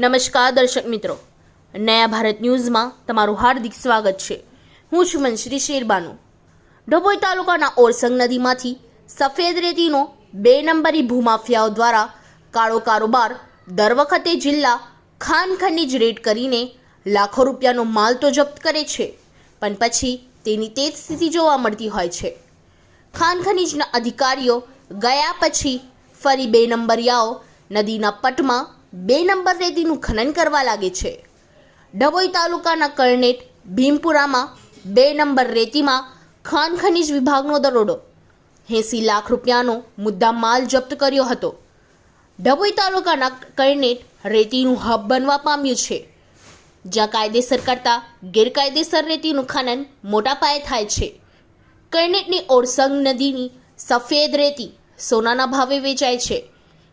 નમસ્કાર દર્શક મિત્રો, નયા ભારત ન્યૂઝમાં તમારું હાર્દિક સ્વાગત છે। હું છું મંશ્રી શેરબાનુ। ડભોઈ તાલુકાના ઓરસંગ નદીમાંથી સફેદ રેતીનો 2 નંબરી ભૂમાફિયાઓ દ્વારા કાળો કારોબાર દર વખતે જિલ્લા ખાન ખનીજ રેડ કરીને લાખો રૂપિયાનો માલ તો જપ્ત કરે છે, પણ પછી તેની તે જ સ્થિતિ જોવા મળતી હોય છે। ખાન ખનીજના અધિકારીઓ ગયા પછી ફરી 2 નંબરિયાઓ નદીના પટમાં 2 નંબર રેતીનું ખનન કરવા લાગે છે। ડભોઈ તાલુકાના કરનેટ ભીમપુરામાં 2 નંબર રેતીમાં ખાન ખનીજ વિભાગનો દરોડો 80 લાખ રૂપિયાનો મુદ્દા માલ જપ્ત કર્યો હતો। ડભોઈ તાલુકાના કરનેટ રેતીનું હબ બનવા પામ્યું છે, જ્યાં કાયદેસર કરતાં ગેરકાયદેસર રેતીનું ખનન મોટા પાયે થાય છે। કરનેટની ઓરસંગ નદીની સફેદ રેતી સોનાના ભાવે વેચાય છે,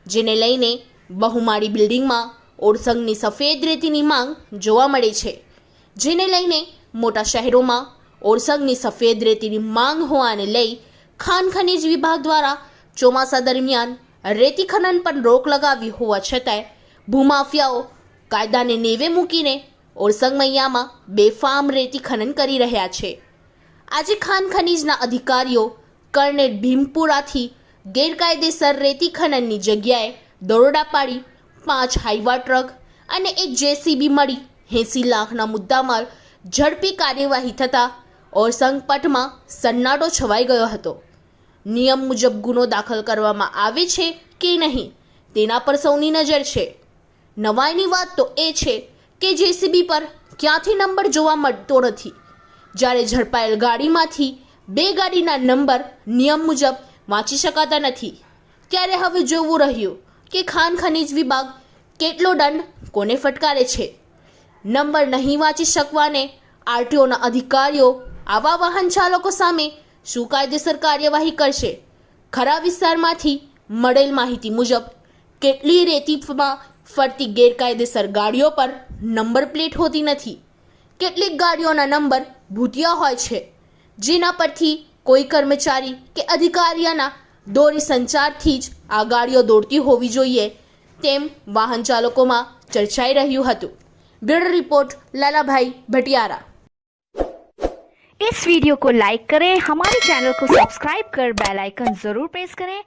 જેને લઈને બહુમાળી બિલ્ડિંગમાં ઓરસંગની સફેદ રેતીની માંગ જોવા મળે છે, જેને લઈને મોટા શહેરોમાં ઓરસંગની સફેદ રેતીની માંગ હોવાને લઈ ખાન ખનીજ વિભાગ દ્વારા ચોમાસા દરમિયાન રેતી ખનન પર રોક લગાવી હોવા છતાંય ભૂમાફિયાઓ કાયદાને નેવે મૂકીને ઓરસંગ મૈયામાં બેફામ રેતી ખનન કરી રહ્યા છે। આજે ખાન ખનીજના અધિકારીઓ કરનેટ ભીમપુરાથી ગેરકાયદેસર રેતી ખનનની જગ્યાએ દરોડા પાડી 5 હાઈવા ટ્રક અને 1 જેસીબી મળી 80 લાખના મુદ્દામાલ ઝડપી કાર્યવાહી થતાં ઓરસંગ પટમાં સન્નાટો છવાઈ ગયો હતો। નિયમ મુજબ ગુનો દાખલ કરવામાં આવે છે કે નહીં તેના પર સૌની નજર છે। નવાઈની વાત તો એ છે કે જેસીબી પર ક્યાંથી નંબર જોવા મળતો નથી, જ્યારે ઝડપાયેલ ગાડીમાંથી 2 ગાડીના નંબર નિયમ મુજબ વાંચી શકાતા નથી। ત્યારે હવે જોવું રહ્યું કે ખાન ખનીજ વિભાગ કેટલો દંડ કોને ફટકારે છે। નંબર નહીં વાંચી શકવાને આરટીઓના અધિકારીઓ આવા વાહન ચાલકો સામે શું કાયદેસર કાર્યવાહી કરશે? ખરા વિસ્તારમાંથી મળેલ માહિતી મુજબ કેટલી રેતીમાં ફરતી ગેરકાયદેસર ગાડીઓ પર નંબર પ્લેટ હોતી નથી। કેટલીક ગાડીઓના નંબર ભૂતિયા હોય છે, જેના પરથી કોઈ કર્મચારી કે અધિકારીના દોરી સંચારથી જ આ ગાડીઓ દોડતી હોવી જોઈએ તેમ વાહન ચાલકોમાં ચર્ચાઈ રહ્યું હતું। બ્યુરો રિपोर्ट लालाभाई भटियारा। इस वीडियो को लाइक करें, हमारे चैनल को सब्सक्राइब कर बेल आइकन जरूर प्रेस करें